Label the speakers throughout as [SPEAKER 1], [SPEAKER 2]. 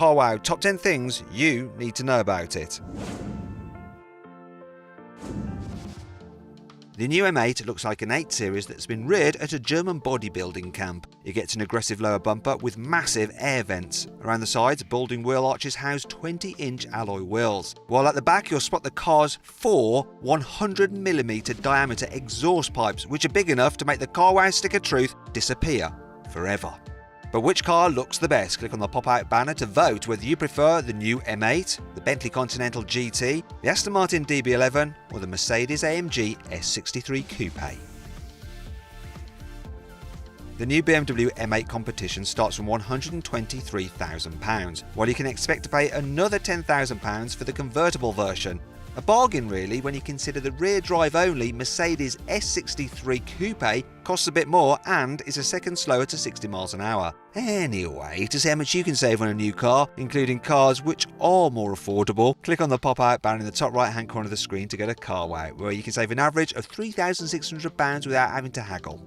[SPEAKER 1] Carwow top 10 things you need to know about it. The new M8 looks like an 8 Series that's been reared at a German bodybuilding camp. It gets an aggressive lower bumper with massive air vents. Around the sides, balding wheel arches house 20-inch alloy wheels. While at the back you'll spot the car's 4 100mm diameter exhaust pipes, which are big enough to make the Carwow stick of truth disappear forever. But which car looks the best? Click on the pop-out banner to vote whether you prefer the new M8, the Bentley Continental GT, the Aston Martin DB11 or the Mercedes-AMG S63 Coupe. The new BMW M8 Competition starts from £123,000, while you can expect to pay another £10,000 for the convertible version. A bargain really when you consider the rear drive only Mercedes S63 Coupe costs a bit more and is a second slower to 60 miles an hour. Anyway, to see how much you can save on a new car, including cars which are more affordable, click on the pop-out banner in the top right hand corner of the screen to go to Carwow, where you can save an average of £3,600 without having to haggle.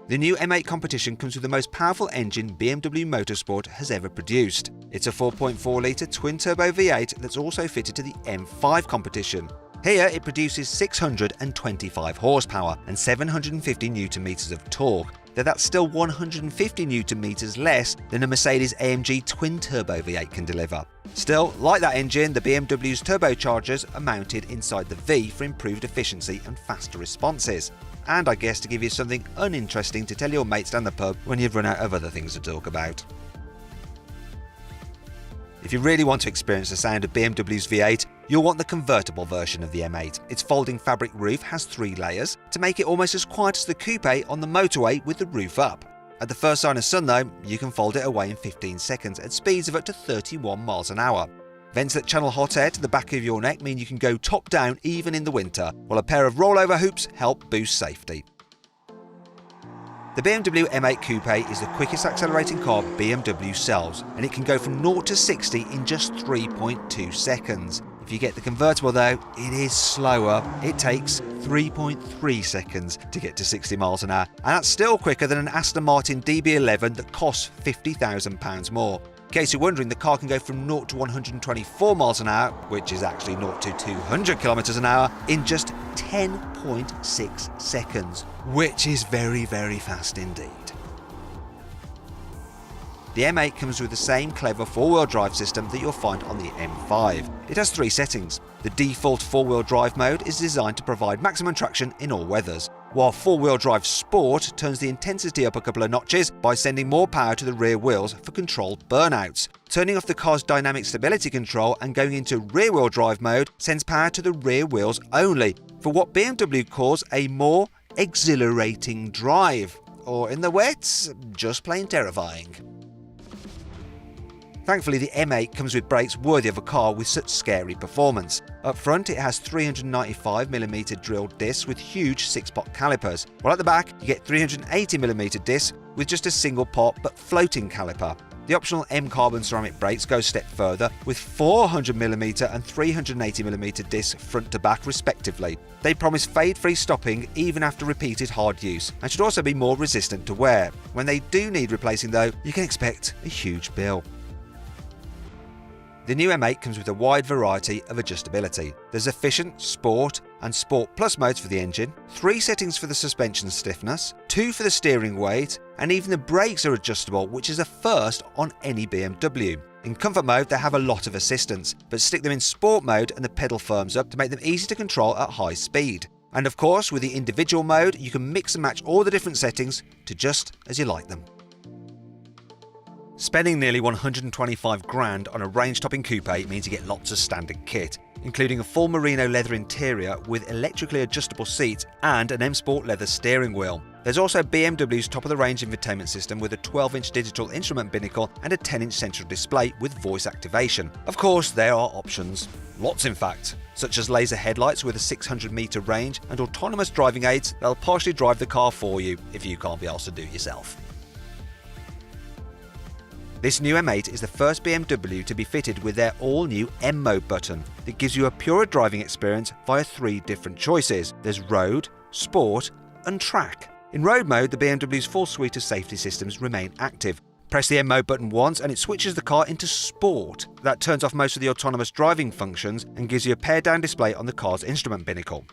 [SPEAKER 1] The new M8 Competition comes with the most powerful engine BMW Motorsport has ever produced. It's a 4.4 litre twin-turbo V8 that's also fitted to the M5 Competition. Here it produces 625 horsepower and 750 Nm of torque, though that's still 150 Nm less than a Mercedes-AMG twin-turbo V8 can deliver. Still, like that engine, the BMW's turbochargers are mounted inside the V for improved efficiency and faster responses. And I guess to give you something uninteresting to tell your mates down the pub when you've run out of other things to talk about. If you really want to experience the sound of BMW's V8, you'll want the convertible version of the M8. Its folding fabric roof has 3 layers to make it almost as quiet as the coupe on the motorway with the roof up. At the first sign of sun though, you can fold it away in 15 seconds at speeds of up to 31 miles an hour. Vents that channel hot air to the back of your neck mean you can go top down even in the winter, while a pair of rollover hoops help boost safety. The BMW M8 Coupe is the quickest accelerating car BMW sells, and it can go from 0 to 60 in just 3.2 seconds. If you get the convertible though, it is slower. It takes 3.3 seconds to get to 60 miles an hour, and that's still quicker than an Aston Martin DB11 that costs £50,000 more. In case you're wondering, the car can go from 0 to 124 miles an hour, which is actually 0 to 200 kilometers an hour, in just 10.6 seconds, which is very, very fast indeed. The M8 comes with the same clever 4-wheel drive system that you'll find on the M5. It has 3 settings. The default 4-wheel drive mode is designed to provide maximum traction in all weathers, while 4-wheel drive Sport turns the intensity up a couple of notches by sending more power to the rear wheels for controlled burnouts. Turning off the car's dynamic stability control and going into rear-wheel drive mode sends power to the rear wheels only, for what BMW calls a more exhilarating drive, or in the wets, just plain terrifying. Thankfully, the M8 comes with brakes worthy of a car with such scary performance. Up front, it has 395mm drilled discs with huge 6-pot calipers, while at the back, you get 380mm discs with just a single pot but floating caliper. The optional M-carbon ceramic brakes go a step further with 400mm and 380mm discs front to back respectively. They promise fade-free stopping even after repeated hard use, and should also be more resistant to wear. When they do need replacing though, you can expect a huge bill. The new M8 comes with a wide variety of adjustability. There's Efficient, Sport and Sport Plus modes for the engine, 3 settings for the suspension stiffness, 2 for the steering weight, and even the brakes are adjustable, which is a first on any BMW. In Comfort mode they have a lot of assistance, but stick them in Sport mode and the pedal firms up to make them easy to control at high speed. And of course, with the individual mode you can mix and match all the different settings to just as you like them. Spending nearly 125 grand on a range-topping coupe means you get lots of standard kit, including a full merino leather interior with electrically adjustable seats and an M Sport leather steering wheel. There's also BMW's top-of-the-range infotainment system with a 12-inch digital instrument binnacle and a 10-inch central display with voice activation. Of course, there are options. Lots in fact, such as laser headlights with a 600-metre range and autonomous driving aids that'll partially drive the car for you if you can't be asked to do it yourself. This new M8 is the first BMW to be fitted with their all-new M Mode button that gives you a purer driving experience via 3 different choices. There's Road, Sport and Track. In Road mode, the BMW's full suite of safety systems remain active, Press the M mode button once and it switches the car into Sport. That turns off most of the autonomous driving functions and gives you a pared-down display on the car's instrument binnacle.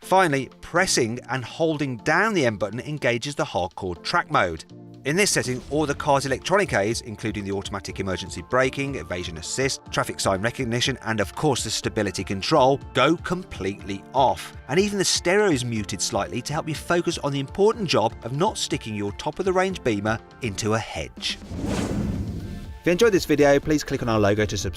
[SPEAKER 1] Finally, pressing and holding down the M button engages the hardcore track mode. In this setting, all the car's electronic aids, including the automatic emergency braking, evasion assist, traffic sign recognition, and of course the stability control, go completely off. And even the stereo is muted slightly to help you focus on the important job of not sticking your top-of-the-range Beamer into a hedge. If you enjoyed this video, please click on our logo to subscribe.